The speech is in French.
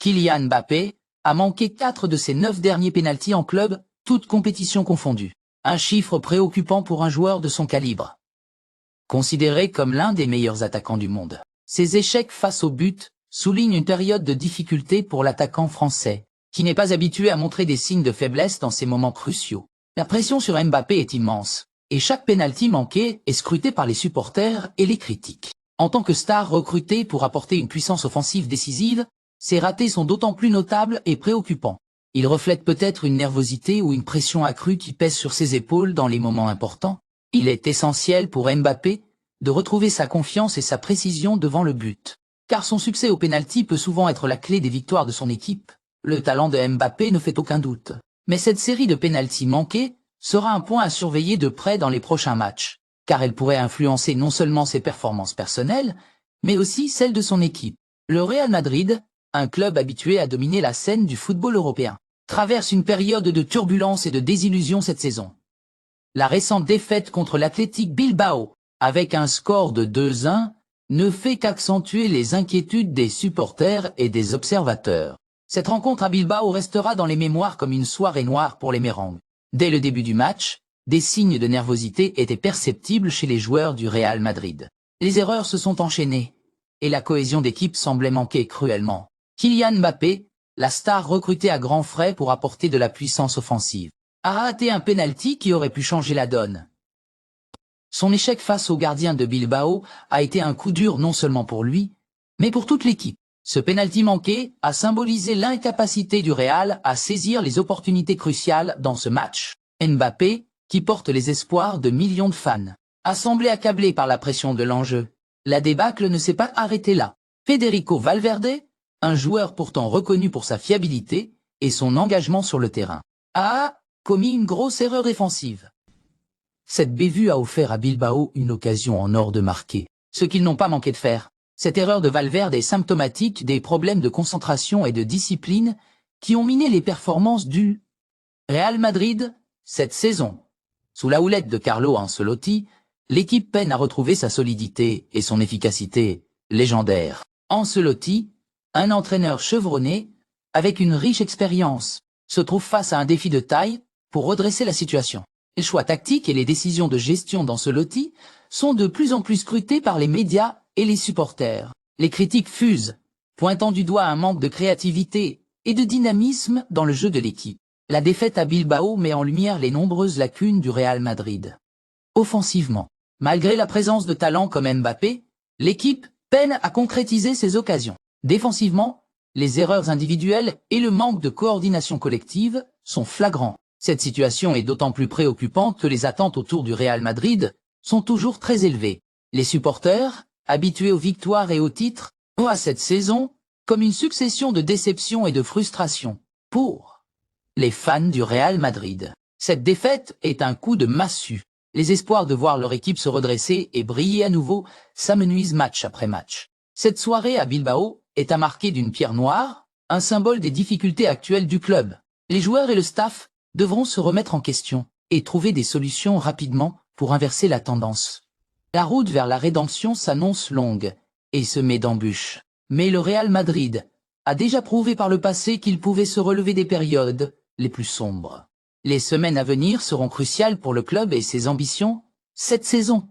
Kylian Mbappé a manqué 4 de ses 9 derniers pénaltys en club, toutes compétitions confondues. Un chiffre préoccupant pour un joueur de son calibre. Considéré comme l'un des meilleurs attaquants du monde, ses échecs face au but soulignent une période de difficulté pour l'attaquant français, qui n'est pas habitué à montrer des signes de faiblesse dans ces moments cruciaux. La pression sur Mbappé est immense, et chaque pénalty manqué est scruté par les supporters et les critiques. En tant que star recrutée pour apporter une puissance offensive décisive, ses ratés sont d'autant plus notables et préoccupants. Il reflète peut-être une nervosité ou une pression accrue qui pèse sur ses épaules dans les moments importants. Il est essentiel pour Mbappé de retrouver sa confiance et sa précision devant le but. Car son succès au pénalty peut souvent être la clé des victoires de son équipe. Le talent de Mbappé ne fait aucun doute. Mais cette série de pénaltys manqués sera un point à surveiller de près dans les prochains matchs, car elle pourrait influencer non seulement ses performances personnelles, mais aussi celles de son équipe. Le Real Madrid, un club habitué à dominer la scène du football européen, traverse une période de turbulence et de désillusion cette saison. La récente défaite contre l'Athletic Bilbao, avec un score de 2-1, ne fait qu'accentuer les inquiétudes des supporters et des observateurs. Cette rencontre à Bilbao restera dans les mémoires comme une soirée noire pour les Mérengues. Dès le début du match, des signes de nervosité étaient perceptibles chez les joueurs du Real Madrid. Les erreurs se sont enchaînées, et la cohésion d'équipe semblait manquer cruellement. Kylian Mbappé, la star recrutée à grands frais pour apporter de la puissance offensive, a raté un pénalty qui aurait pu changer la donne. Son échec face au gardien de Bilbao a été un coup dur non seulement pour lui, mais pour toute l'équipe. Ce pénalty manqué a symbolisé l'incapacité du Real à saisir les opportunités cruciales dans ce match. Mbappé, qui porte les espoirs de millions de fans, a semblé accablé par la pression de l'enjeu. La débâcle ne s'est pas arrêtée là. Federico Valverde, un joueur pourtant reconnu pour sa fiabilité et son engagement sur le terrain, a commis une grosse erreur défensive. Cette bévue a offert à Bilbao une occasion en or de marquer, ce qu'ils n'ont pas manqué de faire. Cette erreur de Valverde est symptomatique des problèmes de concentration et de discipline qui ont miné les performances du Real Madrid cette saison. Sous la houlette de Carlo Ancelotti, l'équipe peine à retrouver sa solidité et son efficacité légendaire. Ancelotti, un entraîneur chevronné, avec une riche expérience, se trouve face à un défi de taille pour redresser la situation. Les choix tactiques et les décisions de gestion d'Ancelotti sont de plus en plus scrutés par les médias et les supporters. Les critiques fusent, pointant du doigt un manque de créativité et de dynamisme dans le jeu de l'équipe. La défaite à Bilbao met en lumière les nombreuses lacunes du Real Madrid. Offensivement, malgré la présence de talents comme Mbappé, l'équipe peine à concrétiser ses occasions. Défensivement, les erreurs individuelles et le manque de coordination collective sont flagrants. Cette situation est d'autant plus préoccupante que les attentes autour du Real Madrid sont toujours très élevées. Les supporters, habitués aux victoires et aux titres, voient cette saison comme une succession de déceptions et de frustrations. Pour les fans du Real Madrid, cette défaite est un coup de massue. Les espoirs de voir leur équipe se redresser et briller à nouveau s'amenuisent match après match. Cette soirée à Bilbao est à marquer d'une pierre noire, un symbole des difficultés actuelles du club. Les joueurs et le staff devront se remettre en question et trouver des solutions rapidement pour inverser la tendance. La route vers la rédemption s'annonce longue et semée d'embûches. Mais le Real Madrid a déjà prouvé par le passé qu'il pouvait se relever des périodes les plus sombres. Les semaines à venir seront cruciales pour le club et ses ambitions cette saison.